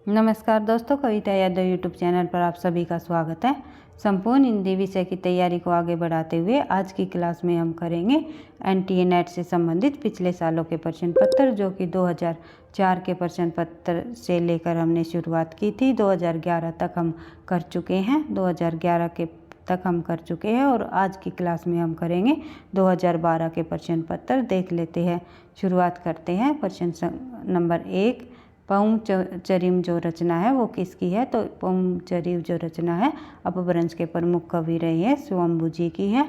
नमस्कार दोस्तों, कविता Yadav YouTube channel पर आप सभी का स्वागत है। संपूर्ण हिंदी विषय की तैयारी को आगे बढ़ाते हुए आज की क्लास में हम करेंगे एनटीए नेट से संबंधित पिछले सालों के प्रश्न पत्र, जो कि 2004 के प्रश्न पत्र से लेकर हमने शुरुआत की थी। 2011 तक हम कर चुके हैं, 2011 के तक हम कर चुके हैं और आज की क्लास में हम करेंगे 2012 के प्रश्न पत्र। देख लेते हैं, शुरुआत करते हैं। प्रश्न नंबर 1, पहुचरिम जो रचना है वो किसकी है? तो पहुचरिम जो रचना है अपभ्रंश के प्रमुख कवि रहे हैं स्वयंभू जी की है।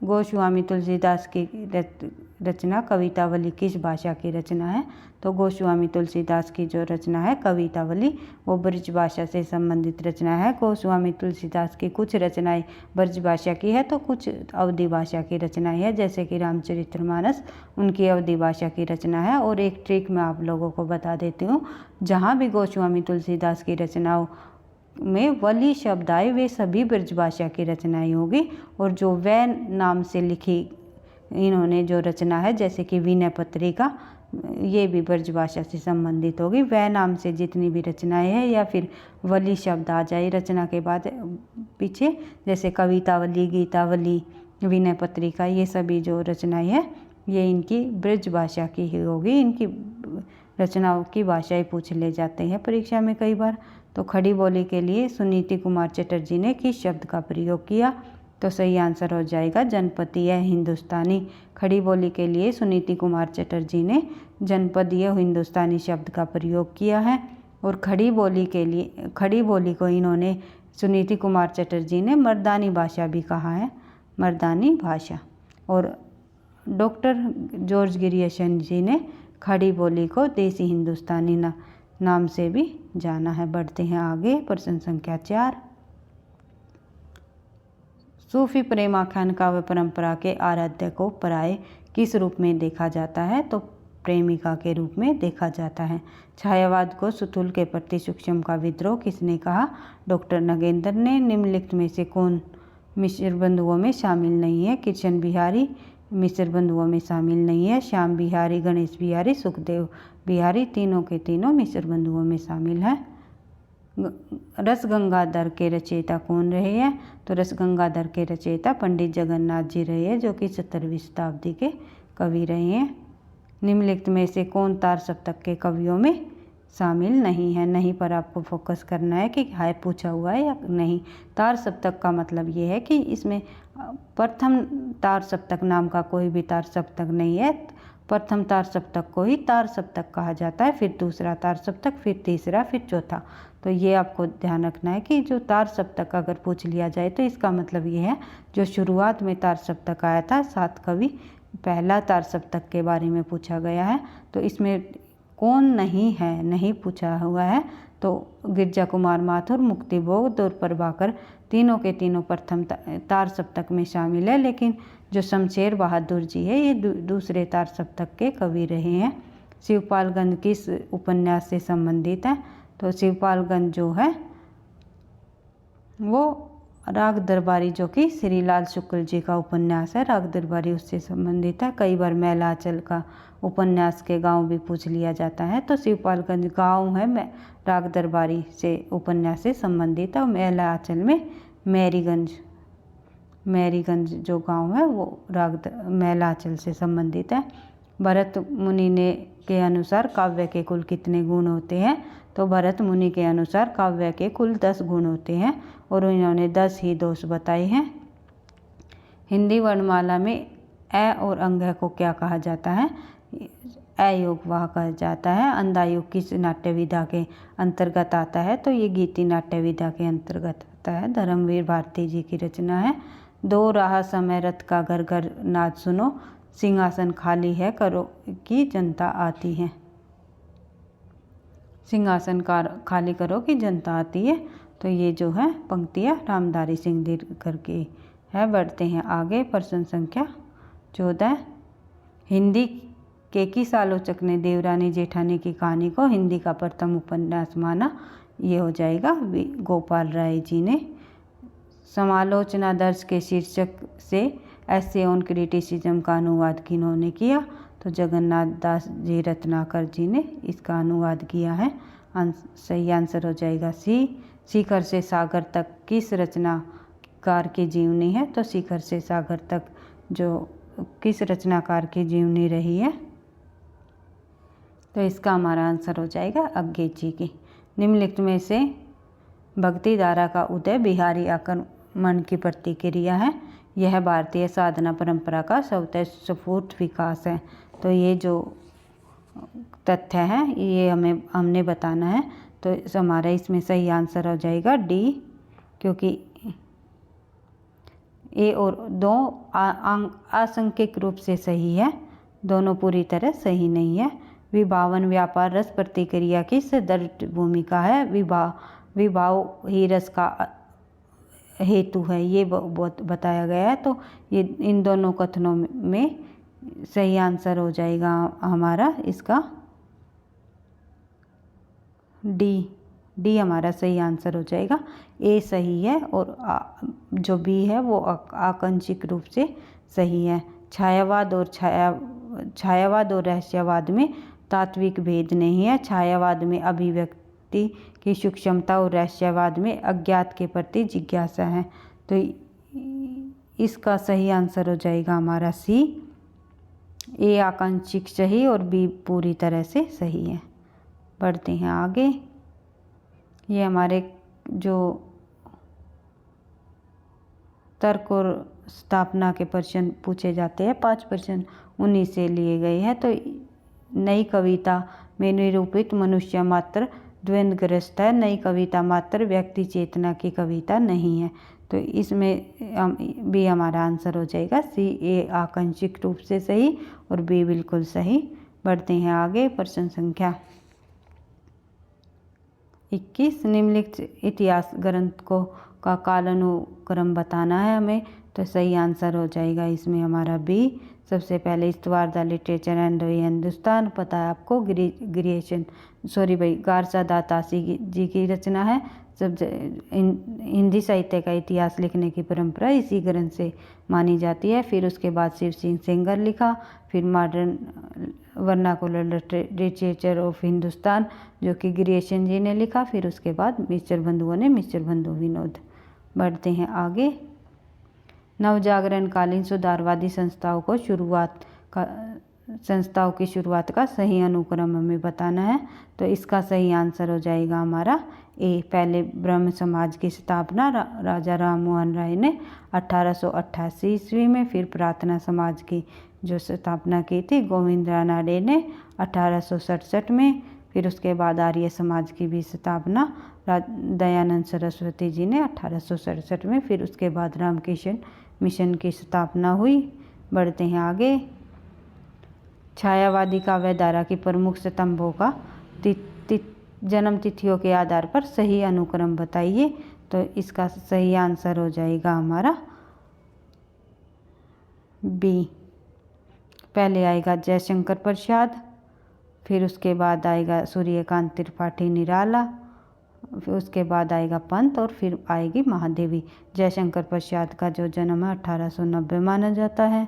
गोस्वामी तुलसीदास की रचना कवितावली किस भाषा की रचना है? तो गोस्वामी तुलसीदास की जो रचना है कवितावली वो ब्रज भाषा से संबंधित रचना है। गोस्वामी तुलसीदास की कुछ रचनाएं ब्रज भाषा की है तो कुछ अवधी भाषा की रचनाएं है, जैसे कि रामचरितमानस उनकी अवधी भाषा की रचना है। और एक ट्रिक मैं आप लोगों को बता देती हूँ, जहाँ भी गोस्वामी तुलसीदास की रचनाओं में वली शब्द आए वे सभी ब्रजभाषा की रचनाएं होगी। और जो वै नाम से लिखी इन्होंने जो रचना है, जैसे कि विनय पत्रिका, ये भी ब्रजभाषा से संबंधित होगी। वै नाम से जितनी भी रचनाएं हैं या फिर वली शब्द आ जाए रचना के बाद पीछे, जैसे कवितावली, गीतावली, विनय पत्रिका, ये सभी जो रचनाएं हैं ये इनकी ब्रजभाषा की ही होगी। इनकी रचनाओं की भाषाएं पूछ ले जाते हैं परीक्षा में कई बार। तो खड़ी बोली के लिए सुनीति कुमार चटर्जी ने किस शब्द का प्रयोग किया? तो सही आंसर हो जाएगा जनपदीय हिंदुस्तानी। खड़ी बोली के लिए सुनीति कुमार चटर्जी ने जनपदीय हिंदुस्तानी शब्द का प्रयोग किया है। और खड़ी बोली को इन्होंने सुनीति कुमार चटर्जी ने मर्दानी भाषा भी कहा है, मर्दानी भाषा। और डॉक्टर जॉर्ज ग्रियर्सन जी ने खड़ी बोली को देसी हिंदुस्तानी नाम से भी जाना है। बढ़ते हैं आगे। प्रश्न संख्या 4, सूफी प्रेम आख्यान काव्य परंपरा के आराध्य को प्राय किस रूप में देखा जाता है? तो प्रेमिका के रूप में देखा जाता है। छायावाद को सुतुल के प्रति सूक्ष्म का विद्रोह किसने कहा? डॉक्टर नगेंद्र ने। निम्नलिखित में से कौन मिश्र बंधुओं में शामिल नहीं है? कृष्ण बिहारी मिश्र बंधुओं में शामिल नहीं है। श्याम बिहारी, गणेश बिहारी, सुखदेव बिहारी, तीनों के तीनों मिश्र बंधुओं में शामिल है। रस गंगाधर के रचयिता कौन रहे हैं? तो रस गंगाधर के रचयिता पंडित जगन्नाथ जी रहे हैं, जो कि 17वीं शताब्दी के कवि रहे हैं। निम्नलिखित में से कौन तार सप्तक के कवियों में शामिल नहीं है? नहीं पर आपको फोकस करना है कि हाय पूछा हुआ है या नहीं। तार सप्तक का मतलब ये है कि इसमें प्रथम तार सप्तक नाम का कोई भी तार सप्तक नहीं है। प्रथम तार सप्तक को ही तार सप्तक कहा जाता है, फिर दूसरा तार सप्तक, फिर तीसरा, फिर चौथा। तो ये आपको ध्यान रखना है कि जो तार सप्तक अगर पूछ लिया जाए तो इसका मतलब ये है जो शुरुआत में तार सप्तक आया था 7 कवि, पहला तार सप्तक के बारे में पूछा गया है। तो इसमें कौन नहीं है, नहीं पूछा हुआ है। तो गिरजा कुमार माथुर, मुक्तिभोग और प्रभाकर, तीनों के तीनों प्रथम तार सप्तक में शामिल है। लेकिन जो शमशेर बहादुर जी है ये दूसरे तार सप्तक के कवि रहे हैं। शिवपालगंज किस उपन्यास से संबंधित है? तो शिवपालगंज जो है वो राग दरबारी, जो कि श्रीलाल शुक्ल जी का उपन्यास है, राग दरबारी उससे संबंधित है। कई बार मैलाचल का उपन्यास के गांव भी पूछ लिया जाता है। तो शिवपालगंज गांव है राग दरबारी से उपन्यास से संबंधित है। और मैलाचल में मैरीगंज जो गांव है वो मैलाचल से संबंधित है। भरत मुनि ने के अनुसार काव्य के कुल कितने गुण होते हैं? तो भरत मुनि के अनुसार काव्य के कुल 10 गुण होते हैं और इन्होंने 10 ही दोष बताए हैं। हिंदी वर्णमाला में अ और अंग को क्या कहा जाता है? अयोगवाह कहा जाता है। अंधायुग किस नाट्य विधा के अंतर्गत आता है? तो ये गीति नाट्य विधा के अंतर्गत आता है। धर्मवीर भारती जी की रचना है। दो राह समय रथ का घर घर नाद सुनो, सिंहासन खाली है करो की जनता आती है। सिंहासन खाली करो की जनता आती है। तो ये जो है पंक्तियाँ रामधारी सिंह दिनकर की है। बढ़ते हैं आगे। प्रश्न संख्या 14, हिंदी के किस आलोचक ने देवरानी जेठानी की कहानी को हिंदी का प्रथम उपन्यास माना? ये हो जाएगा गोपाल राय जी ने। समालोचना दर्श के शीर्षक से ऐसे ऑन क्रिटिसिज्म का अनुवाद किन्होंने किया? तो जगन्नाथ दास जी रत्नाकर जी ने इसका अनुवाद किया है। सही आंसर हो जाएगा सी। शिखर से सागर तक किस रचनाकार की जीवनी है? तो शिखर से सागर तक जो किस रचनाकार की जीवनी रही है? तो इसका हमारा आंसर हो जाएगा अज्ञेय जी की। निम्नलिखित में से भक्ति धारा का उदय बिहारी आक्रमण की प्रतिक्रिया है। यह भारतीय साधना परंपरा का स्वतः स्फूर्त विकास है। तो ये जो तथ्य है ये हमने बताना है। तो हमारा इसमें सही आंसर हो जाएगा डी, क्योंकि ए और दो आसंख्यिक रूप से सही है, दोनों पूरी तरह सही नहीं है। विभावन व्यापार रस प्रतिक्रिया की सदृढ़ भूमिका है। विभाव ही रस का हेतु है, ये बताया गया है। तो ये इन दोनों कथनों में सही आंसर हो जाएगा हमारा इसका डी हमारा सही आंसर हो जाएगा। ए सही है और जो बी है वो आंशिक रूप से सही है। छायावाद और रहस्यवाद में तात्विक भेद नहीं है। छायावाद में अभिव्यक्ति की सूक्ष्मता और रहस्यवाद में अज्ञात के प्रति जिज्ञासा है। तो इसका सही आंसर हो जाएगा हमारा सी। ए आंशिक सही और बी पूरी तरह से सही है। बढ़ते हैं आगे। ये हमारे जो तर्क और स्थापना के प्रश्न पूछे जाते हैं 5 प्रश्न उन्हीं से लिए गए हैं। तो नई कविता में निरूपित मनुष्य मात्र द्वंद्वग्रस्त है। नई कविता मात्र व्यक्ति चेतना की कविता नहीं है। तो इसमें बी हमारा आंसर हो जाएगा सी। ए आंशिक रूप से सही और बी बिल्कुल सही। बढ़ते हैं आगे। प्रश्न संख्या 21। निम्नलिखित इतिहास ग्रंथ का कालानुक्रम बताना है हमें। तो सही आंसर हो जाएगा इसमें हमारा बी। सबसे पहले इस्तवार द लिटरेचर एंड हिंदुस्तान, पता है आपको, गारसा दातासी जी की रचना है। हिंदी साहित्य का इतिहास लिखने की परंपरा इसी ग्रंथ से मानी जाती है। फिर उसके बाद शिव सिंह सेंगर लिखा। फिर modern vernacular literature of Hindustan जो कि ग्रिएशन जी ने लिखा। फिर उसके बाद मिस्टर बंधुओं ने मिस्टर बंधु विनोद। बढ़ते हैं आगे। नवजागरणकालीन सुधारवादी संस्थाओं की शुरुआत का सही अनुक्रम हमें बताना है। तो इसका सही आंसर हो जाएगा हमारा ए। पहले ब्रह्म समाज की स्थापना राजा राम मोहन राय ने 1888 ईस्वी में। फिर प्रार्थना समाज की जो स्थापना की थी गोविंद रानाडे ने 1867 में। फिर उसके बाद आर्य समाज की भी स्थापना दयानंद सरस्वती जी ने 1867 में। फिर उसके बाद रामकृष्ण मिशन की स्थापना हुई। बढ़ते हैं आगे। छायावादी काव्य धारा की प्रमुख स्तंभों का जन्म तिथियों के आधार पर सही अनुक्रम बताइए। तो इसका सही आंसर हो जाएगा हमारा बी। पहले आएगा जयशंकर प्रसाद, फिर उसके बाद आएगा सूर्यकांत त्रिपाठी निराला, फिर उसके बाद आएगा पंत और फिर आएगी महादेवी। जयशंकर प्रसाद का जो जन्म है 1890 माना जाता है,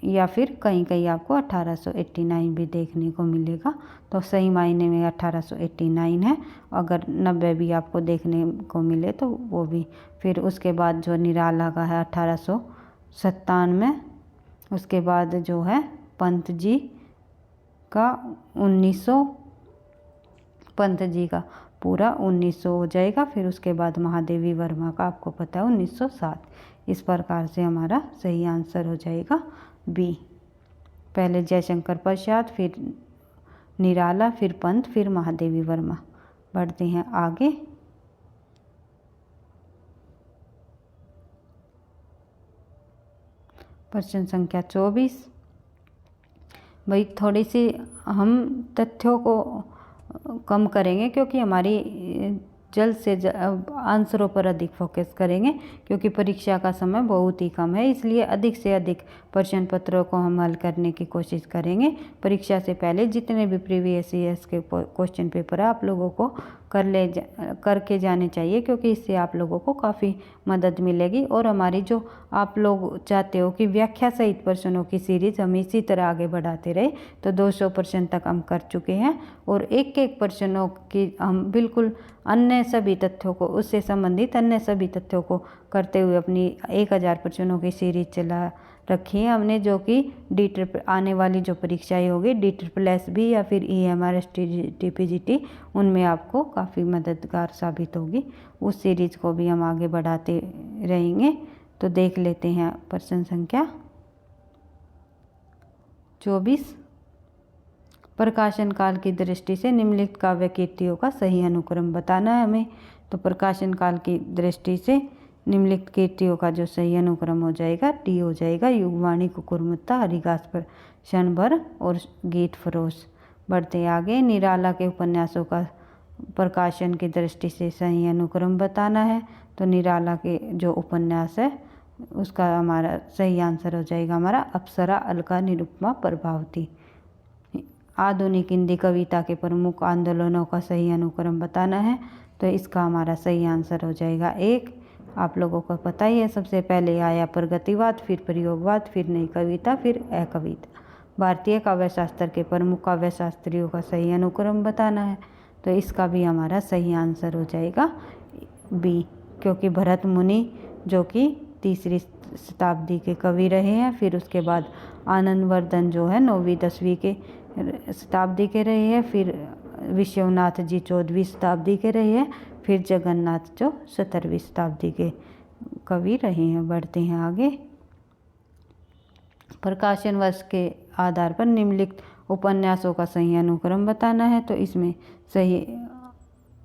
या फिर कहीं कहीं आपको 1889 भी देखने को मिलेगा। तो सही मायने में 1889 है। अगर 90 भी आपको देखने को मिले तो वो भी। फिर उसके बाद जो निराला का है 1897। उसके बाद जो है पंत जी का 1900, पंत जी का पूरा 1900 हो जाएगा। फिर उसके बाद महादेवी वर्मा का आपको पता है 1907। इस प्रकार से हमारा सही आंसर हो जाएगा बी। पहले जयशंकर प्रसाद, फिर निराला, फिर पंत, फिर महादेवी वर्मा। बढ़ते हैं आगे। प्रश्न संख्या 24। भाई थोड़ी सी हम तथ्यों को कम करेंगे क्योंकि हमारी जल्द से आंसरों पर अधिक फोकस करेंगे, क्योंकि परीक्षा का समय बहुत ही कम है, इसलिए अधिक से अधिक प्रश्न पत्रों को हम हल करने की कोशिश करेंगे। परीक्षा से पहले जितने भी प्रीवियस ईयर्स के क्वेश्चन पेपर है आप लोगों को करके जाने चाहिए, क्योंकि इससे आप लोगों को काफ़ी मदद मिलेगी। और हमारी जो आप लोग चाहते हो कि व्याख्या सहित प्रश्नों की सीरीज हम इसी तरह आगे बढ़ाते रहे, तो 200 प्रश्न तक हम कर चुके हैं और एक एक प्रश्नों की हम बिल्कुल अन्य सभी तथ्यों को, उससे संबंधित अन्य सभी तथ्यों को करते हुए अपनी 1000 प्रश्नों की सीरीज चला रखी है हमने, जो कि आने वाली जो परीक्षाएं होगी DSSS या फिर EMR TPGT, उनमें आपको काफ़ी मददगार साबित होगी। उस सीरीज को भी हम आगे बढ़ाते रहेंगे। तो देख लेते हैं प्रश्न संख्या 24। प्रकाशन काल की दृष्टि से निम्नलिखित काव्य कीर्तियों का सही अनुक्रम बताना है हमें। तो प्रकाशन काल की दृष्टि से निम्नलिखित कीर्तियों का जो सही अनुक्रम हो जाएगा डी हो जाएगा। युगवाणी, कुकुरमुत्ता, हरिघास पर क्षण भर और गीत फरोश। बढ़ते आगे, निराला के उपन्यासों का प्रकाशन की दृष्टि से सही अनुक्रम बताना है। तो निराला के जो उपन्यास है उसका हमारा सही आंसर हो जाएगा हमारा अप्सरा, अलका, निरुपमा, प्रभावती। आधुनिक हिंदी कविता के प्रमुख आंदोलनों का सही अनुक्रम बताना है। तो इसका हमारा सही आंसर हो जाएगा 1। आप लोगों को पता ही है, सबसे पहले आया प्रगतिवाद, फिर प्रयोगवाद, फिर नई कविता, फिर अकविता। भारतीय काव्य शास्त्र के प्रमुख काव्य शास्त्रियों का सही अनुक्रम बताना है। तो इसका भी हमारा सही आंसर हो जाएगा बी, क्योंकि भरत मुनि जो कि 3री शताब्दी के कवि रहे हैं, फिर उसके बाद आनंदवर्धन जो है 9वीं 10वीं के शताब्दी के रहे हैं, फिर विश्वनाथ जी 14वीं शताब्दी के रहे हैं, फिर जगन्नाथ जो 17वीं शताब्दी के कवि रहे हैं। बढ़ते हैं आगे, प्रकाशन वर्ष के आधार पर निम्नलिखित उपन्यासों का सही अनुक्रम बताना है। तो इसमें सही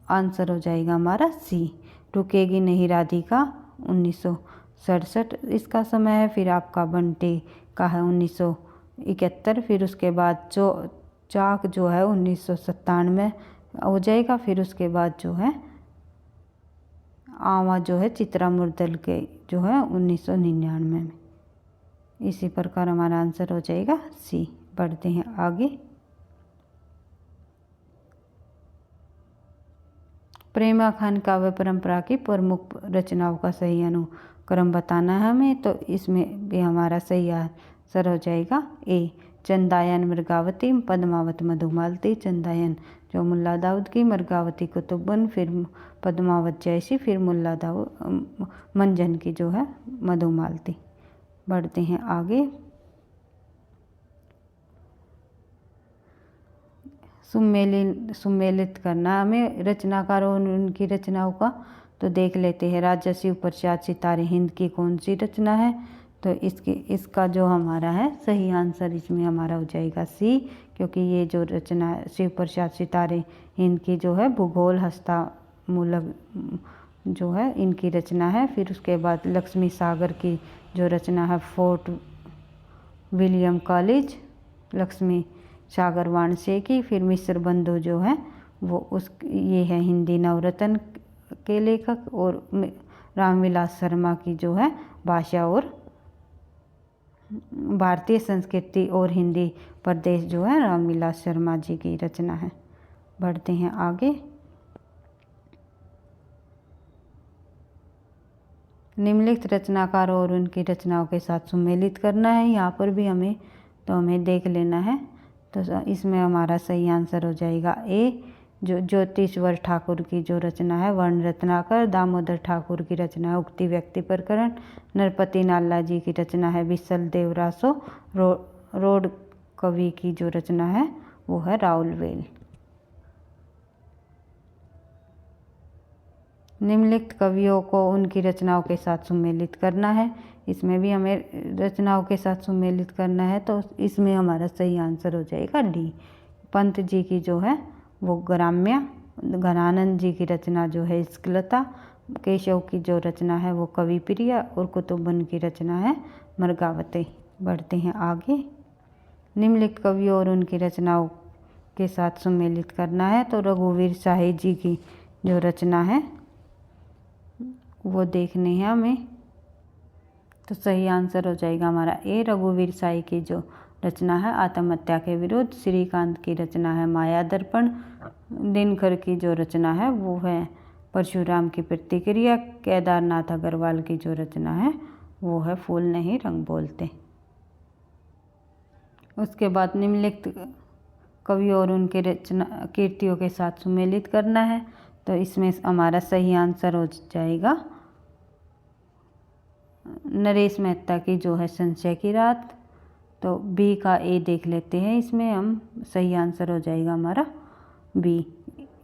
आंसर हो जाएगा हमारा सी, रुकेगी नहीं राधिका 1967 इसका समय है। फिर आपका बंटे का है 1971, फिर उसके बाद जो चाक जो है 1997 हो जाएगा। फिर उसके बाद जो है आवा जो है चित्रा मुर्दल के जो है 1999 में। इसी प्रकार हमारा आंसर हो जाएगा सी। बढ़ते हैं आगे, प्रेमा खान काव्य परंपरा की प्रमुख रचनाओं का सही अनुक्रम बताना है हमें। तो इसमें भी हमारा सही आंसर हो जाएगा ए, चंदायन मृगावती, पद्मावत मधुमालती। चंदायन जो मुल्ला दाऊद की, मृगावती कुतुबन, फिर पद्मावत जैसी, फिर मुल्ला दाऊद मंजन की जो है मधुमालती। बढ़ते हैं आगे, सुमेलित करना हमें रचनाकारों और उनकी रचनाओं का। तो देख लेते हैं, राजसी प्रसाद सितारे हिंद की कौन सी रचना है। तो इसका जो हमारा है सही आंसर इसमें हमारा हो जाएगा सी, क्योंकि ये जो रचना शिव प्रसाद सितारे हिंद की जो है भूगोल हस्तामूलक जो है इनकी रचना है। फिर उसके बाद लक्ष्मी सागर की जो रचना है फोर्ट विलियम कॉलेज, लक्ष्मी सागर वाणसे की। फिर मिश्र बंधु जो है वो ये है हिंदी नवरत्न के लेखक। और रामविलास शर्मा की जो है भाषा और भारतीय संस्कृति और हिंदी प्रदेश जो है रामविलास शर्मा जी की रचना है। बढ़ते हैं आगे, निम्नलिखित रचनाकारों और उनकी रचनाओं के साथ सुमेलित करना है। यहाँ पर भी हमें देख लेना है। तो इसमें हमारा सही आंसर हो जाएगा ए, जो ज्योतिश्वर ठाकुर की जो रचना है वर्ण रत्नाकर। दामोदर ठाकुर की रचना है उक्ति व्यक्ति प्रकरण। नरपति नाला जी की रचना है विसल देवरासो। रोड कवि की जो रचना है वो है राउलवेल। निम्नलिखित कवियों को उनकी रचनाओं के साथ सुमेलित करना है। इसमें भी हमें रचनाओं के साथ सुमेलित करना है। तो इसमें हमारा सही आंसर हो जाएगा डी, पंत जी की जो है वो ग्राम्य। घनानंद जी की रचना जो है स्खलता। केशव की जो रचना है वो कवि प्रिय। और कुतुबन की रचना है मृगावती। बढ़ते हैं आगे, निम्नलिखित कवियों और उनकी रचनाओं के साथ सुमेलित करना है। तो रघुवीर शाही जी की जो रचना है वो देखनी है हमें। तो सही आंसर हो जाएगा हमारा ए, रघुवीर साई की जो रचना है आत्महत्या के विरुद्ध। श्रीकांत की रचना है माया दर्पण। दिनकर की जो रचना है वो है परशुराम की प्रतिक्रिया। केदारनाथ अग्रवाल की जो रचना है वो है फूल नहीं रंग बोलते। उसके बाद निम्नलिखित कवि और उनके रचना कीर्तियों के साथ सुमेलित करना है। तो इसमें हमारा सही आंसर हो जाएगा नरेश मेहता की जो है संशय की रात। तो बी का ए देख लेते हैं, इसमें हम सही आंसर हो जाएगा हमारा बी।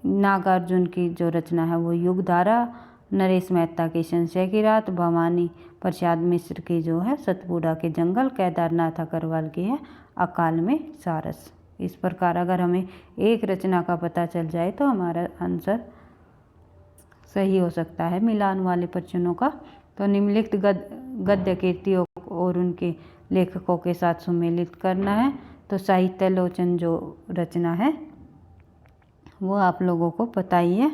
नागार्जुन की जो रचना है वो युगधारा। नरेश मेहता की संशय की रात। भवानी प्रसाद मिश्र की जो है सतपुड़ा के जंगल। केदारनाथ अग्रवाल की है अकाल में सारस। इस प्रकार अगर हमें एक रचना का पता चल जाए तो हमारा आंसर सही हो सकता है मिलान वाले प्रश्नों का। तो निम्नलिखित गद्य कीर्तियों और उनके लेखकों के साथ सुमेलित करना है। तो साहित्यालोचन जो रचना है वो आप लोगों को पता ही है।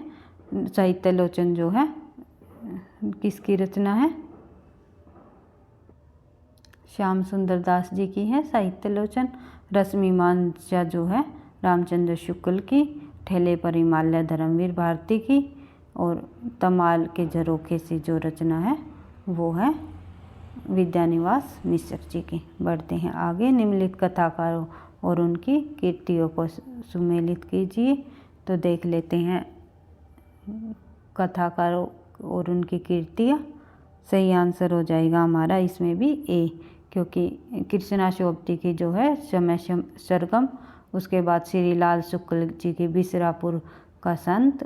साहित्यालोचन जो है किसकी रचना है? श्याम सुंदर दास जी की है साहित्यालोचन। रश्मिमांसा जो है रामचंद्र शुक्ल की। ठेले पर हिमालय धर्मवीर भारती की। और तमाल के झरोखे से जो रचना है वो है विद्यानिवास मिश्र जी की। बढ़ते हैं आगे। निम्नलिखित कथाकारों और उनकी कीर्तियों को सुमेलित कीजिए। तो देख लेते हैं कथाकारों और उनकी कीर्तियाँ। सही आंसर हो जाएगा हमारा इसमें भी ए, क्योंकि कृष्णा शोभती की जो है समय सरगम। उसके बाद श्री लाल शुक्ल जी की विश्रामपुर का संत।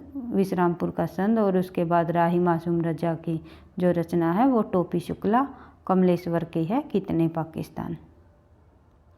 और उसके बाद राही मासूम रजा की जो रचना है वो टोपी शुक्ला। कमलेश्वर की है कितने पाकिस्तान।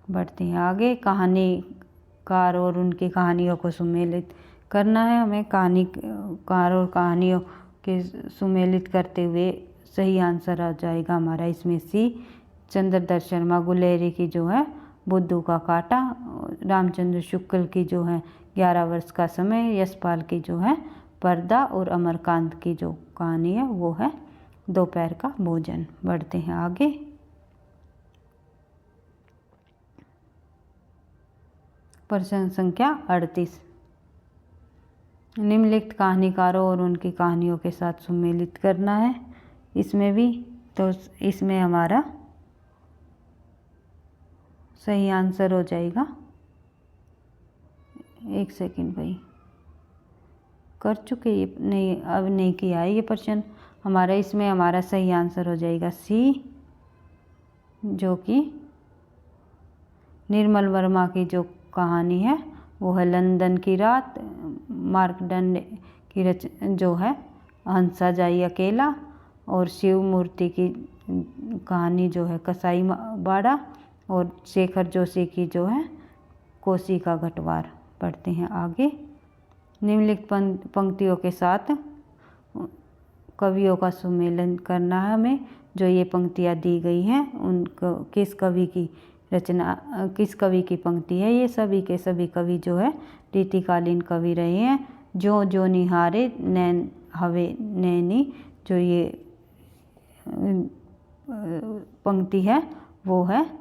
बढ़ते हैं आगे। कहानीकार और उनकी कहानियों को सुमेलित करना है हमें। कहानीकार और कहानियों के सुमेलित करते हुए सही आंसर आ जाएगा हमारा इसमें सी। चंद्रदत्त शर्मा गुलेरी की जो है बुद्धू का कांटा। रामचंद्र शुक्ल की जो है 11 वर्ष का समय। यशपाल की जो है पर्दा। और अमरकांत की जो कहानी है वो है दोपहर का भोजन। बढ़ते हैं आगे। प्रश्न संख्या 38। निम्नलिखित कहानीकारों और उनकी कहानियों के साथ सुमेलित करना है इसमें भी। तो इसमें हमारा सही आंसर हो जाएगा, एक सेकंड भाई, कर चुके ये नहीं, अब नहीं किया है ये प्रश्न हमारा। इसमें हमारा सही आंसर हो जाएगा सी, जो कि निर्मल वर्मा की जो कहानी है वो है लंदन की रात। मार्कंडे की जो है हंसा जाई अकेला। और शिव मूर्ति की कहानी जो है कसाई बाड़ा। और शेखर जोशी की जो है कोसी का घटवार। पढ़ते हैं आगे। निम्नलिखित पंक्तियों के साथ कवियों का सुमेलन करना है हमें। जो ये पंक्तियाँ दी गई हैं उनको किस कवि की पंक्ति है। ये सभी के सभी कवि जो है रीतिकालीन कवि रहे हैं। जो निहारे नैन हवे नैनी, जो ये पंक्ति है वो है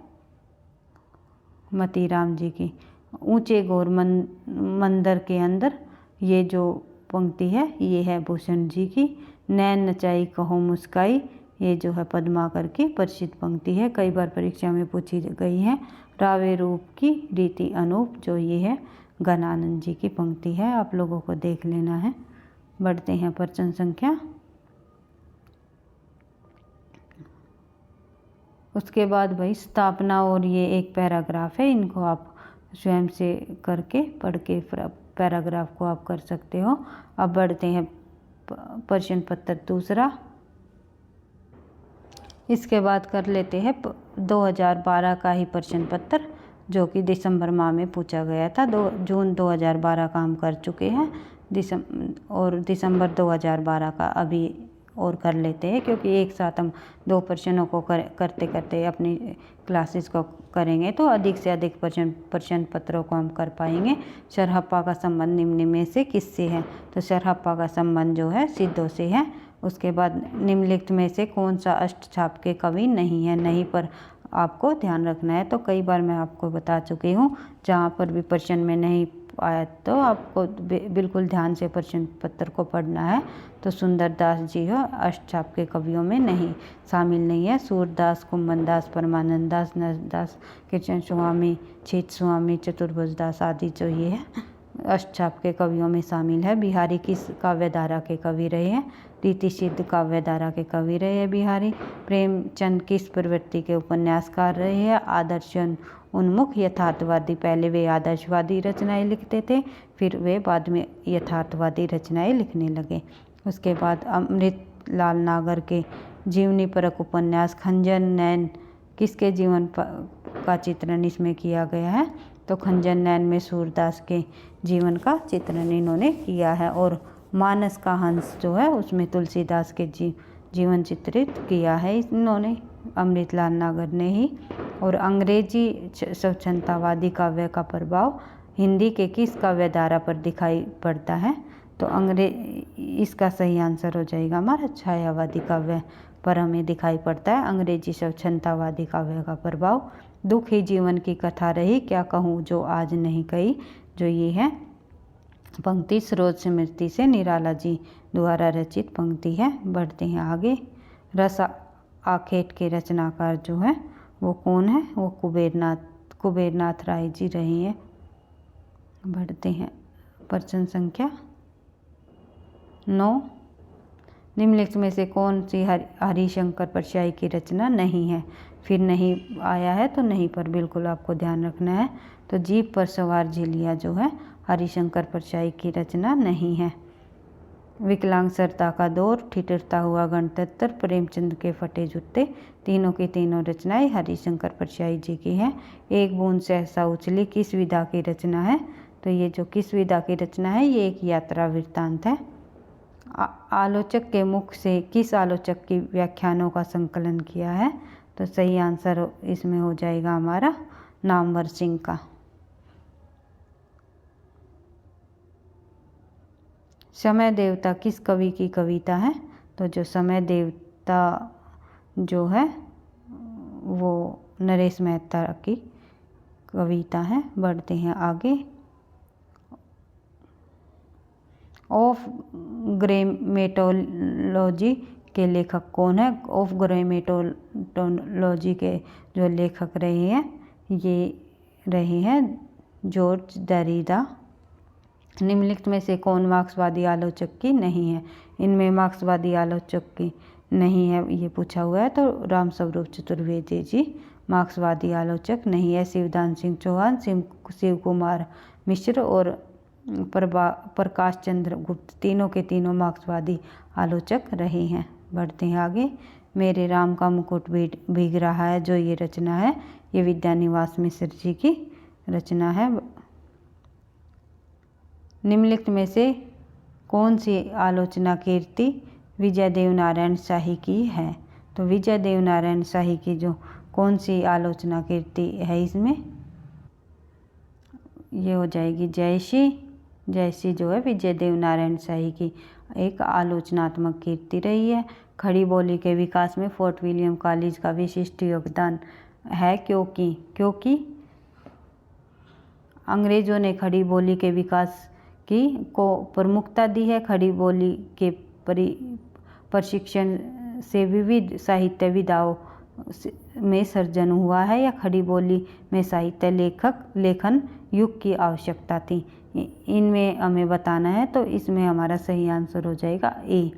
मतीराम जी की। ऊंचे गौर मंदिर के अंदर, ये जो पंक्ति है ये है भूषण जी की। नैन नचाई कहो मुस्काई, ये जो है पद्माकर की प्रसिद्ध पंक्ति है, कई बार परीक्षा में पूछी गई है। रावे रूप की रीति अनूप, जो ये है घनानंद जी की पंक्ति है, आप लोगों को देख लेना है। बढ़ते हैं प्रश्न संख्या। उसके बाद भाई स्थापना और ये एक पैराग्राफ है, इनको आप स्वयं से करके पढ़ के पैराग्राफ को आप कर सकते हो। अब बढ़ते हैं प्रश्न पत्र दूसरा। इसके बाद कर लेते हैं 2012 का ही प्रश्न पत्र, जो कि दिसंबर माह में पूछा गया था। जून 2012 का हम कर चुके हैं और दिसंबर 2012 का अभी और कर लेते हैं, क्योंकि एक साथ हम 2 प्रश्नों को करते करते अपनी क्लासेस को करेंगे तो अधिक से अधिक प्रश्न पत्रों को हम कर पाएंगे। सरहप्पा का संबंध निम्न में से किससे है? तो सरहप्पा का संबंध जो है सिद्धों से है। उसके बाद निम्नलिखित में से कौन सा अष्टछाप के कवि नहीं है? नहीं पर आपको ध्यान रखना है। तो कई बार मैं आपको बता चुकी हूँ, जहाँ पर भी प्रश्न में नहीं आया तो आपको बिल्कुल ध्यान से प्रश्न पत्र को पढ़ना है। तो सुंदरदास जी हो अष्टछाप के कवियों में नहीं शामिल नहीं है। सूरदास, कुंभन दास, परमानंद दास, नरदास, कृष्ण स्वामी, छीत स्वामी, चतुर्भुज दास आदि जो ये है अष्टछाप के कवियों में शामिल है। बिहारी किस काव्यधारा के कवि रहे हैं? रीति सिद्ध काव्यधारा के कवि रहे हैं बिहारी। प्रेमचंद किस प्रवृत्ति के उपन्यासकार रहे हैं? आदर्श उन्मुख यथार्थवादी। पहले वे आदर्शवादी रचनाएं लिखते थे, फिर वे बाद में यथार्थवादी रचनाएं लिखने लगे। उसके बाद अमृतलाल नागर के जीवनी परक उपन्यास खंजर नैन किसके जीवन का चित्रण इसमें किया गया है? तो खंजर नैन में सूरदास के जीवन का चित्रण इन्होंने किया है। और मानस का हंस जो है उसमें तुलसीदास के जीवन चित्रित किया है इन्होंने, अमृतलाल नागर ने ही। और अंग्रेजी स्वच्छंदतावादी काव्य का प्रभाव हिंदी के किस काव्यधारा पर दिखाई पड़ता है? तो इसका सही आंसर हो जाएगा हमारा छायावादी काव्य पर हमें दिखाई पड़ता है अंग्रेजी स्वच्छंदतावादी काव्य का प्रभाव। दुख ही जीवन की कथा रही, क्या कहूँ जो आज नहीं कही, जो ये है पंक्ति स्रोत स्मृति से निराला जी द्वारा रचित पंक्ति है। बढ़ते हैं आगे। रस आखेट के रचनाकार जो है वो कौन है? वो कुबेरनाथ राय जी रहे हैं। बढ़ते हैं प्रश्न संख्या 9। निम्नलिखित में से कौन सी हरिशंकर परशाई की रचना नहीं है? फिर नहीं आया है तो नहीं पर बिल्कुल आपको ध्यान रखना है। तो जीप पर सवार झिलिया जो है हरिशंकर परशाई की रचना नहीं है। विकलांग सरता का दौर, ठिठुरता हुआ गणतंत्र, प्रेमचंद के फटे जूते, तीनों की तीनों रचनाएं हरिशंकर परशाई जी की हैं। एक बूंद सहसा उछली किस विधा की रचना है? तो ये जो किस विधा की रचना है ये एक यात्रा वृत्तांत है। आलोचक के मुख से किस आलोचक की व्याख्यानों का संकलन किया है? तो सही आंसर इसमें हो जाएगा हमारा नामवर सिंह का। समय देवता किस कवि की कविता है? तो जो समय देवता जो है वो नरेश मेहता की कविता है। बढ़ते हैं आगे। ऑफ ग्रामेटोलॉजी के लेखक कौन है? ऑफ ग्रामेटोलॉजी के जो लेखक रहे हैं ये रहे हैं जॉर्ज डेरिडा। निम्नलिखित में से कौन मार्क्सवादी आलोचक की नहीं है? इनमें मार्क्सवादी आलोचक की नहीं है ये पूछा हुआ है, तो रामस्वरूप चतुर्वेदी जी मार्क्सवादी आलोचक नहीं है। शिवदान सिंह चौहान, शिव कुमार मिश्र और प्रकाश चंद्र गुप्त तीनों के तीनों मार्क्सवादी आलोचक रहे हैं। बढ़ते हैं आगे। मेरे राम का मुकुट भीग रहा है जो ये रचना है ये विद्यानिवास मिश्र जी की रचना है। निम्नलिखित में से कौन सी आलोचना कीर्ति विजय देव नारायण शाही की है? तो विजय देव नारायण शाही की जो कौन सी आलोचना कीर्ति है इसमें? ये हो जाएगी जयसी जो है विजय देव नारायण शाही की एक आलोचनात्मक कीर्ति रही है। खड़ी बोली के विकास में फोर्ट विलियम कॉलेज का विशिष्ट योगदान है क्योंकि अंग्रेजों ने खड़ी बोली के विकास को प्रमुखता दी है। खड़ी बोली के प्रशिक्षण से विविध साहित्य विधाओं में सर्जन हुआ है या खड़ी बोली में साहित्य लेखन युग की आवश्यकता थी? इनमें हमें बताना है, तो इसमें हमारा सही आंसर हो जाएगा ए,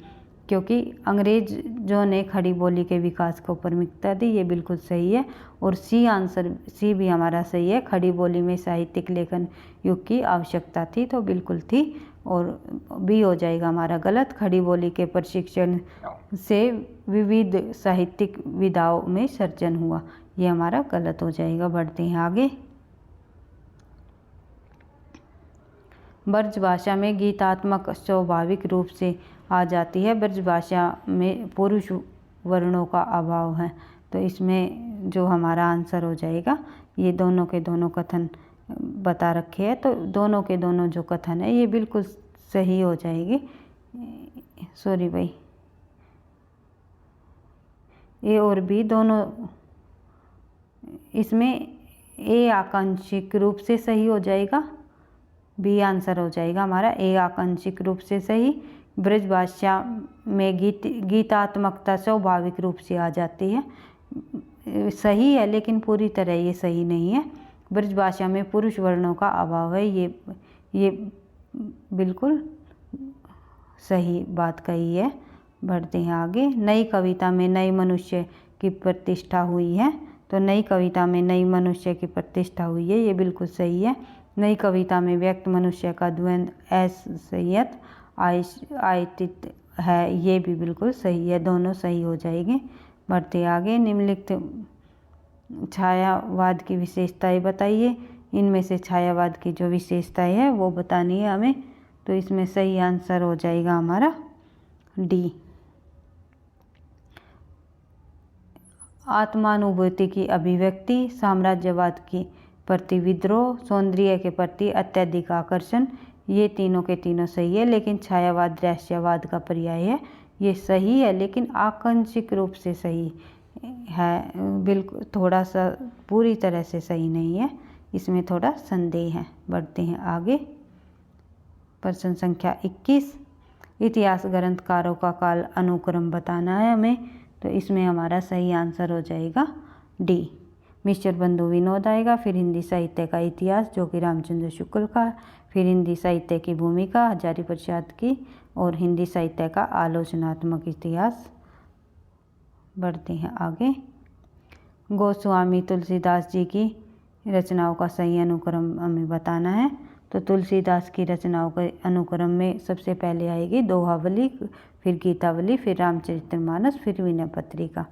क्योंकि अंग्रेजों ने खड़ी बोली के विकास को प्राथमिकता दी, ये बिल्कुल सही है। और सी भी हमारा सही है, खड़ी बोली में साहित्यिक लेखन युग की आवश्यकता थी, तो बिल्कुल थी। और बी हो जाएगा हमारा गलत, खड़ी बोली के प्रशिक्षण से विविध साहित्यिक विधाओं में सर्जन हुआ, ये हमारा गलत हो जाएगा। बढ़ते हैं आगे। ब्रज भाषा में गीतात्मक स्वाभाविक रूप से आ जाती है। ब्रजभाषा में पुरुष वर्णों का अभाव है, तो इसमें जो हमारा आंसर हो जाएगा, ये दोनों के दोनों कथन बता रखे हैं, तो दोनों के दोनों जो कथन है ये बिल्कुल सही हो जाएगी। सॉरी भाई, ए और बी दोनों, इसमें ए आकांक्षिक रूप से सही हो जाएगा, बी आंसर हो जाएगा हमारा ए आकांक्षिक रूप से सही। ब्रजभाषा में गीतात्मकता स्वाभाविक रूप से आ जाती है, सही है, लेकिन पूरी तरह ये सही नहीं है। ब्रजभाषा में पुरुष वर्णों का अभाव है, ये बिल्कुल सही बात कही है। बढ़ते हैं आगे। नई कविता में नई मनुष्य की प्रतिष्ठा हुई है, तो नई कविता में नई मनुष्य की प्रतिष्ठा हुई है, ये बिल्कुल सही है। नई कविता में व्यक्त मनुष्य का द्वंद्व असंयत आयतित है, ये भी बिल्कुल सही है, दोनों सही हो जाएंगे। बढ़ते आगे। निम्नलिखित छायावाद की विशेषताएं बताइए। इनमें से छायावाद की जो विशेषताएं है वो बतानी है हमें, तो इसमें सही आंसर हो जाएगा हमारा डी। आत्मानुभूति की अभिव्यक्ति, साम्राज्यवाद की प्रति विद्रोह, सौंदर्य के प्रति अत्यधिक आकर्षण, ये तीनों के तीनों सही है, लेकिन छायावाद रहस्यवाद का पर्याय है, ये सही है लेकिन आकांक्षिक रूप से सही है, बिल्कुल थोड़ा सा पूरी तरह से सही नहीं है, इसमें थोड़ा संदेह है। बढ़ते हैं आगे। प्रश्न संख्या 21। इतिहास ग्रंथकारों का काल अनुक्रम बताना है हमें, तो इसमें हमारा सही आंसर हो जाएगा डी। मिस्टर बंधु विनोद आएगा, फिर हिंदी साहित्य का इतिहास जो कि रामचंद्र शुक्ल का, फिर हिंदी साहित्य की भूमिका हजारी प्रसाद की, और हिंदी साहित्य का आलोचनात्मक इतिहास। बढ़ते हैं आगे। गोस्वामी तुलसीदास जी की रचनाओं का सही अनुक्रम हमें बताना है, तो तुलसीदास की रचनाओं के अनुक्रम में सबसे पहले आएगी दोहावली, फिर गीतावली, फिर रामचरितमानस, फिर विनय पत्रिका।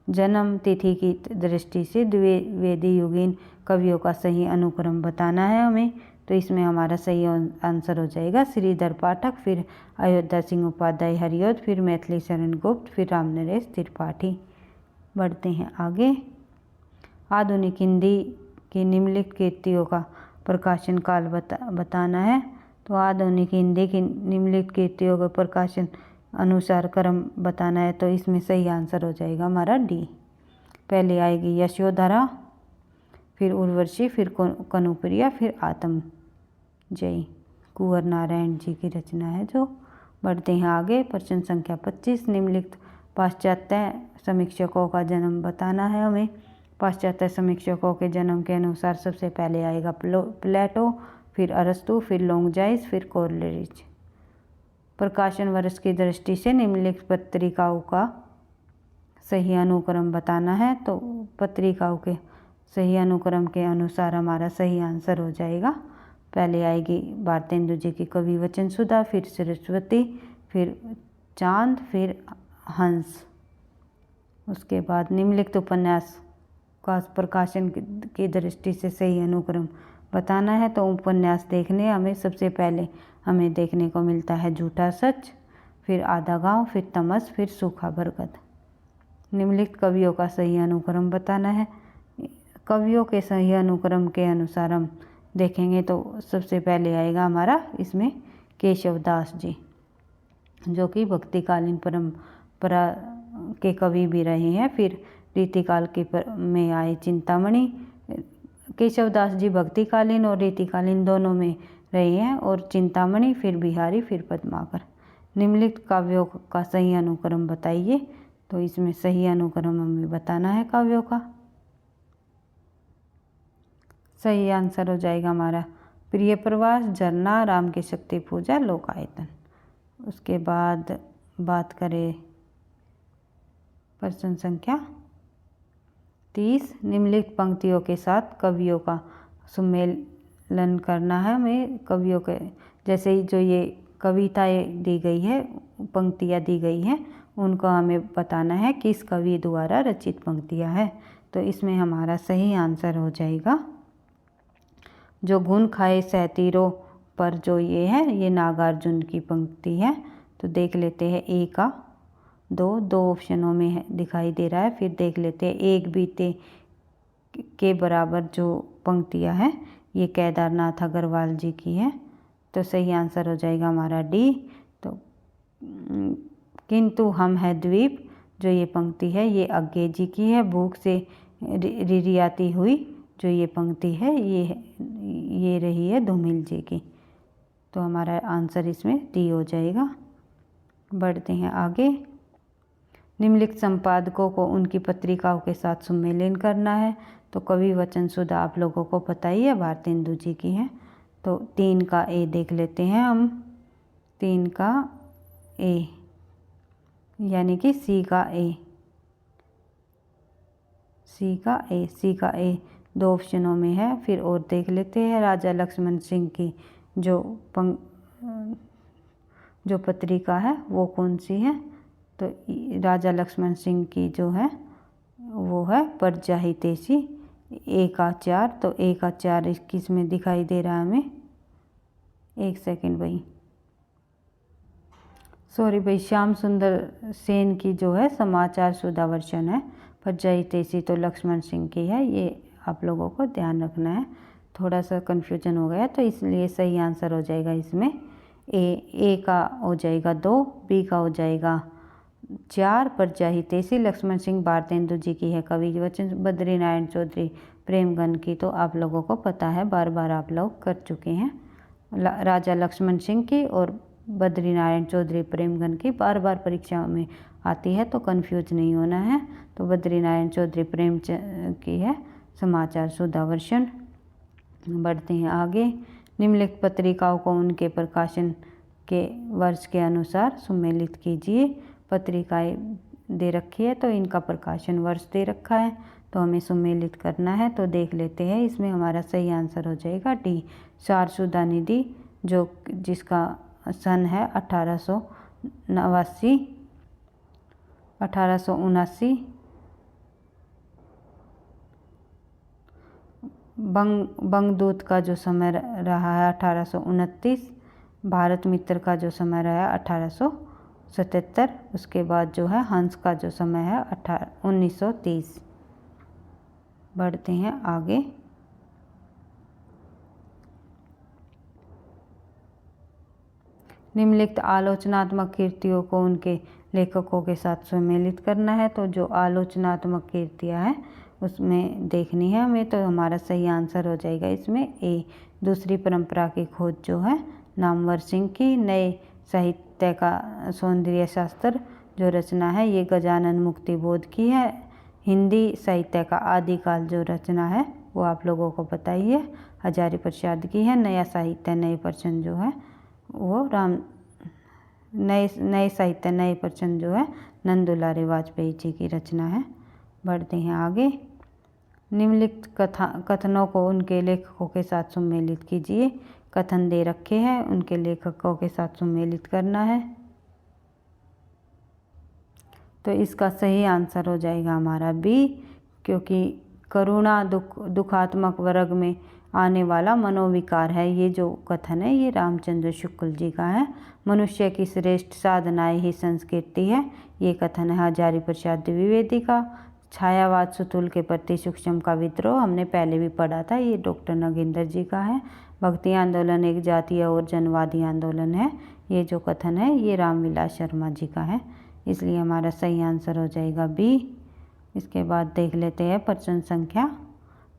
जन्म तिथि की दृष्टि से द्विवेदी युगीन कवियों का सही अनुक्रम बताना है हमें, तो इसमें हमारा सही आंसर हो जाएगा श्रीधर पाठक, फिर अयोध्या सिंह उपाध्याय हरिऔध, फिर मैथिली शरण गुप्त, फिर रामनरेश त्रिपाठी। बढ़ते हैं आगे। आधुनिक हिंदी की निम्नलिखित कृतियों का प्रकाशन काल बताना है, तो आधुनिक हिंदी की निम्नलिखित कृतियों का प्रकाशन अनुसार क्रम बताना है, तो इसमें सही आंसर हो जाएगा हमारा डी। पहले आएगी यशोधरा, फिर उर्वशी, फिर कनुप्रिया, फिर आत्मजयी, कुंवर नारायण जी की रचना है जो। बढ़ते हैं आगे। प्रश्न संख्या 25। निम्नलिखित पाश्चात्य समीक्षकों का जन्म बताना है हमें। पाश्चात्य समीक्षकों के जन्म के अनुसार सबसे पहले आएगा प्लेटो, फिर अरस्तु, फिर लोंगजाइस, फिर कोलेरिज। प्रकाशन वर्ष की दृष्टि से निम्नलिखित पत्रिकाओं का सही अनुक्रम बताना है, तो पत्रिकाओं के सही अनुक्रम के अनुसार हमारा सही आंसर हो जाएगा। पहले आएगी भारतेंदु जी की कवि वचन सुधा, फिर सरस्वती, फिर चांद, फिर हंस। उसके बाद निम्नलिखित उपन्यास का प्रकाशन की दृष्टि से सही अनुक्रम बताना है, तो उपन्यास देखने हमें सबसे पहले हमें देखने को मिलता है झूठा सच, फिर आधा गांव, फिर तमस, फिर सूखा बरगद। निम्नलिखित कवियों का सही अनुक्रम बताना है। कवियों के सही अनुक्रम के अनुसार हम देखेंगे तो सबसे पहले आएगा हमारा इसमें केशव दास जी, जो कि भक्तिकालीन परंपरा के कवि भी रहे हैं। फिर रीतिकाल के में आए चिंतामणि। केशव दास जी भक्तिकालीन और रीतिकालीन दोनों में रहे हैं, और चिंतामणि, फिर बिहारी, फिर पद्माकर। निम्नलिखित काव्यों का सही अनुक्रम बताइए, तो इसमें सही अनुक्रम हमें बताना है काव्यों का। सही आंसर हो जाएगा हमारा प्रिय प्रवास, झरना, राम की शक्ति पूजा, लोकायतन। उसके बाद बात करें प्रश्न संख्या 30। निम्नलिखित पंक्तियों के साथ कवियों का सुमेलन करना है हमें। कवियों के जैसे ही जो ये कविताएं दी गई है, पंक्तियाँ दी गई हैं, उनको हमें बताना है किस कवि द्वारा रचित पंक्तियाँ हैं, तो इसमें हमारा सही आंसर हो जाएगा जो घुन खाए सह तीरों पर, जो ये है ये नागार्जुन की पंक्ति है, तो देख लेते हैं ए का दो ऑप्शनों में है दिखाई दे रहा है। फिर देख लेते हैं एक बीते के बराबर जो पंक्तियां हैं ये केदारनाथ अग्रवाल जी की है, तो सही आंसर हो जाएगा हमारा डी। तो किंतु हम है द्वीप जो ये पंक्ति है ये अज्ञे जी की है। भूख से रिरियाती हुई जो ये पंक्ति है ये रही है धूमिल जी की। तो हमारा आंसर इसमें डी हो जाएगा। बढ़ते हैं आगे। निम्नलिखित संपादकों को उनकी पत्रिकाओं के साथ सम्मेलन करना है। तो कवि वचन सुधा आप लोगों को पता ही है भारतेंदु जी की है। तो 3 का ए देख लेते हैं हम। 3 का ए यानी कि सी का ए, सी का ए 2 ऑप्शनों में है। फिर और देख लेते हैं राजा लक्ष्मण सिंह की जो पत्रिका है वो कौन सी है। तो राजा लक्ष्मण सिंह की जो है वो है प्रजा हितैषी, ए का 4। तो ए का 4 किस में दिखाई दे रहा है हमें, एक सेकंड भाई, सॉरी भाई, श्याम सुंदर सेन की जो है समाचार सुधा वर्षन है। प्रजा हितैषी तो लक्ष्मण सिंह की है, ये आप लोगों को ध्यान रखना है। थोड़ा सा कन्फ्यूजन हो गया तो इसलिए सही आंसर हो जाएगा इसमें ए का हो जाएगा 2, बी का हो जाएगा 4 प्रजा हितैषी लक्ष्मण सिंह भारतेंदु जी की है। कवि वचन बद्रीनारायण चौधरी प्रेमगन की तो आप लोगों को पता है, बार बार आप लोग कर चुके हैं। राजा लक्ष्मण सिंह की और बद्रीनारायण चौधरी प्रेमगन की बार बार परीक्षा में आती है तो कंफ्यूज नहीं होना है। तो बद्रीनारायण चौधरी प्रेम की है समाचार सुधा वर्षन। बढ़ते हैं आगे। निम्नलिखित पत्रिकाओं को उनके प्रकाशन के वर्ष के अनुसार सम्मिलित कीजिए। पत्रिकाएं दे रखी है तो इनका प्रकाशन वर्ष दे रखा है तो हमें सम्मिलित करना है। तो देख लेते हैं, इसमें हमारा सही आंसर हो जाएगा डी, सारसुधा निधि जो जिसका सन है 1879। बंगदूत का जो समय रहा है 1829। भारत मित्र का जो समय रहा है 1877। उसके बाद जो है हंस का जो समय है 1930। बढ़ते हैं आगे। निम्नलिखित आलोचनात्मक कृतियों को उनके लेखकों के साथ सम्मिलित करना है। तो जो आलोचनात्मक कृतियाँ हैं उसमें देखनी है हमें, तो हमारा सही आंसर हो जाएगा इसमें ए, दूसरी परंपरा की खोज जो है नामवर सिंह की। नए साहित्य का सौंदर्य शास्त्र जो रचना है ये गजानन मुक्तिबोध की है। हिंदी साहित्य का आदिकाल जो रचना है वो आप लोगों को पता ही है, हजारी प्रसाद की है। नया साहित्य नए प्रचन जो है वो नए साहित्य नए प्रचन जो है नंदुलारे वाजपेयी जी की रचना है। बढ़ते हैं आगे। निम्नलिखित कथनों को उनके लेखकों के साथ सम्मिलित कीजिए। कथन दे रखे हैं, उनके लेखकों के साथ सम्मिलित करना है। तो इसका सही आंसर हो जाएगा हमारा बी, क्योंकि करुणा दुखात्मक वर्ग में आने वाला मनोविकार है। ये जो कथन है ये रामचंद्र शुक्ल जी का है। मनुष्य की श्रेष्ठ साधनाएं ही संस्कृति है, ये कथन है हजारी प्रसाद द्विवेदी का। छायावाद सुतुल के प्रति सूक्ष्म का विद्रोह हमने पहले भी पढ़ा था, ये डॉक्टर नगेंद्र जी का है। भक्ति आंदोलन एक जातीय और जनवादी आंदोलन है, ये जो कथन है ये रामविलास शर्मा जी का है, इसलिए हमारा सही आंसर हो जाएगा बी। इसके बाद देख लेते हैं प्रश्न संख्या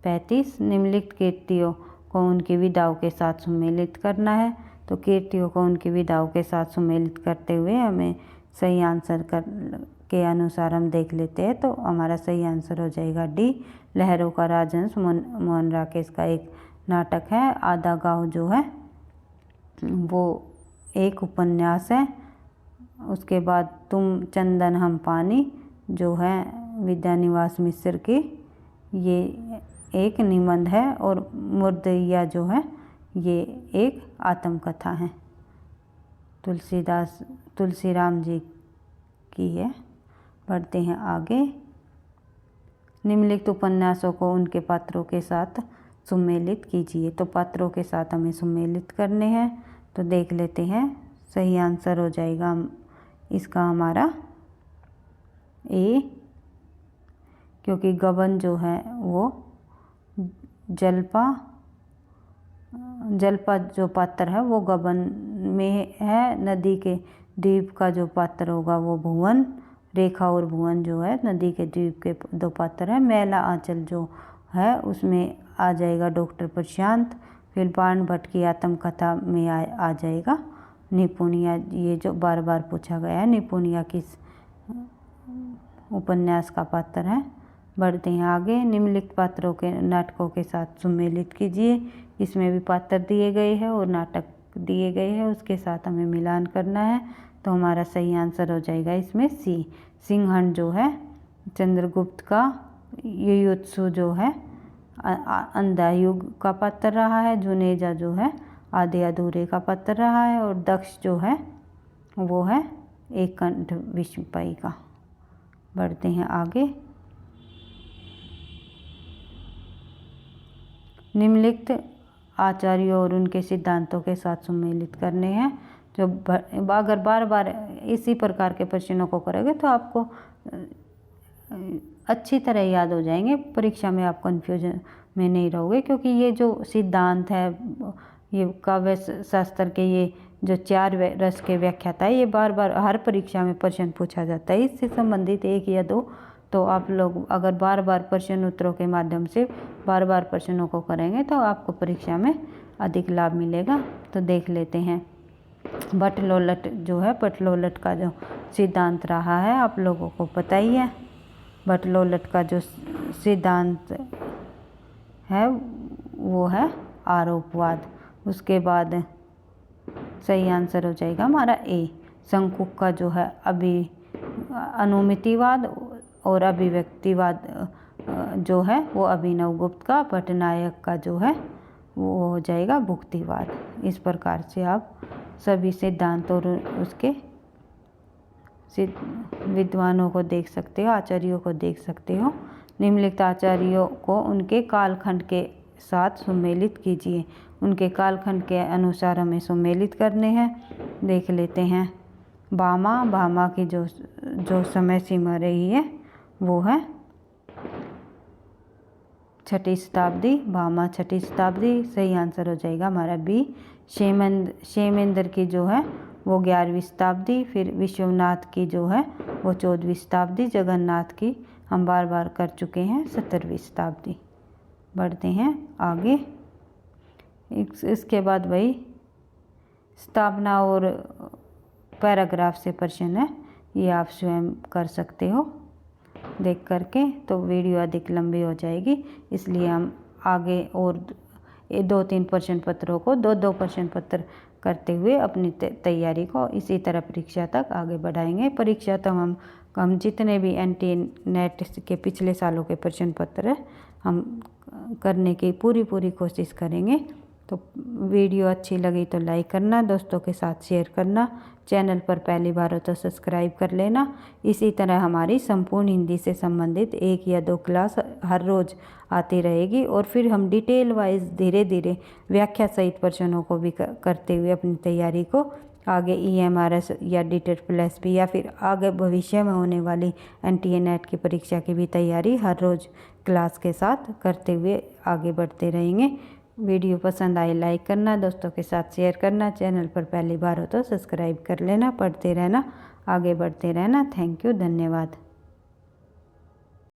35। निम्नलिखित कृतियों को उनकी विधाओं के साथ सम्मिलित करना है। तो कृतियों को उनकी विधाओं के साथ सम्मिलित करते हुए हमें सही आंसर के अनुसार हम देख लेते हैं, तो हमारा सही आंसर हो जाएगा डी, लहरों का राजहंस मोहन राकेश का एक नाटक है। आधा गाँव जो है वो एक उपन्यास है। उसके बाद तुम चंदन हम पानी जो है विद्यानिवास मिश्र की ये एक निबंध है। और मुर्दैया जो है ये एक आत्मकथा है, तुलसीराम जी की है। बढ़ते हैं आगे। निम्नलिखित उपन्यासों को उनके पात्रों के साथ सम्मिलित कीजिए। तो पात्रों के साथ हमें सम्मिलित करने हैं, तो देख लेते हैं। सही आंसर हो जाएगा इसका हमारा ए, क्योंकि गबन जो है वो जलपा जो पात्र है वो गबन में है। नदी के द्वीप का जो पात्र होगा वो भुवन, रेखा और भुवन जो है नदी के द्वीप के दो पात्र हैं। मैला आंचल जो है उसमें आ जाएगा डॉक्टर प्रशांत। फिर बाण भट्ट की आत्मकथा में आ जाएगा निपुणिया, ये जो बार बार पूछा गया है, निपुणिया किस उपन्यास का पात्र है। बढ़ते हैं आगे। निम्नलिखित पात्रों के नाटकों के साथ सुमेलित कीजिए। इसमें भी पात्र दिए गए हैं और नाटक दिए गए हैं, उसके साथ हमें मिलान करना है। तो हमारा सही आंसर हो जाएगा इसमें सी। सिंहन जो है चंद्रगुप्त का, युयुत्सु जो है अंधा युग का पात्र रहा है, जुनेजा जो है आधे अधूरे का पात्र रहा है, और दक्ष जो है वो है एक कंठ विस्मयी का। बढ़ते हैं आगे। निम्नलिखित आचार्यों और उनके सिद्धांतों के साथ सुमेलित करने हैं। जो अगर बार बार इसी प्रकार के प्रश्नों को करोगे तो आपको अच्छी तरह याद हो जाएंगे, परीक्षा में आप कन्फ्यूजन में नहीं रहोगे, क्योंकि ये जो सिद्धांत है, ये काव्य शास्त्र के ये जो 4 रस के व्याख्याता है, ये बार बार हर परीक्षा में प्रश्न पूछा जाता है। इससे संबंधित 1 या 2 तो आप लोग अगर बार बार प्रश्न उत्तरों के माध्यम से बार बार प्रश्नों को करेंगे तो आपको परीक्षा में अधिक लाभ मिलेगा। तो देख लेते हैं। बटलोलट जो है, बटलोलट का जो सिद्धांत रहा है आप लोगों को पता ही है। बटलोलट का जो सिद्धांत है वो है आरोपवाद। उसके बाद सही आंसर हो जाएगा हमारा ए। शंकुक का जो है अनुमितिवाद और अभिव्यक्तिवाद जो है वो अभिनव गुप्त का। पटनायक का जो है वो हो जाएगा भुक्तिवाद। इस प्रकार से आप सभी सिद्धांत और उसके विद्वानों को देख सकते हो, आचार्यों को देख सकते हो। निम्नलिखित आचार्यों को उनके कालखंड के साथ सुमेलित कीजिए। उनके कालखंड के अनुसार हमें सुमेलित करने हैं। देख लेते हैं। भामा की जो समय सीमा रही है वो है 6ठी शताब्दी। भामा 6ठी शताब्दी सही आंसर हो जाएगा हमारा बी। क्षेमेंद्र की जो है वो 11वीं शताब्दी। फिर विश्वनाथ की जो है वो 14वीं शताब्दी। जगन्नाथ की हम बार बार कर चुके हैं 17वीं शताब्दी। बढ़ते हैं आगे। इसके बाद वही स्थापना और पैराग्राफ से प्रश्न है, ये आप स्वयं कर सकते हो देख करके। तो वीडियो अधिक लंबी हो जाएगी, इसलिए हम आगे और 2-3 प्रश्न पत्रों को 2-2 प्रश्न पत्र करते हुए अपनी तैयारी को इसी तरह परीक्षा तक आगे बढ़ाएंगे। परीक्षा तो हम जितने भी एनटीए नेट के पिछले सालों के प्रश्न पत्र है हम करने की पूरी कोशिश करेंगे। तो वीडियो अच्छी लगी तो लाइक करना, दोस्तों के साथ शेयर करना, चैनल पर पहली बार हो तो सब्सक्राइब कर लेना। इसी तरह हमारी संपूर्ण हिंदी से संबंधित 1 या 2 क्लास हर रोज़ आती रहेगी, और फिर हम डिटेल वाइज धीरे धीरे व्याख्या सहित प्रश्नों को भी करते हुए अपनी तैयारी को आगे EMRS या DTET+ या फिर आगे भविष्य में होने वाली एनटीए नेट की परीक्षा की भी तैयारी हर रोज़ क्लास के साथ करते हुए आगे बढ़ते रहेंगे। वीडियो पसंद आए लाइक करना, दोस्तों के साथ शेयर करना, चैनल पर पहली बार हो तो सब्सक्राइब कर लेना। पढ़ते रहना, आगे बढ़ते रहना। थैंक यू, धन्यवाद।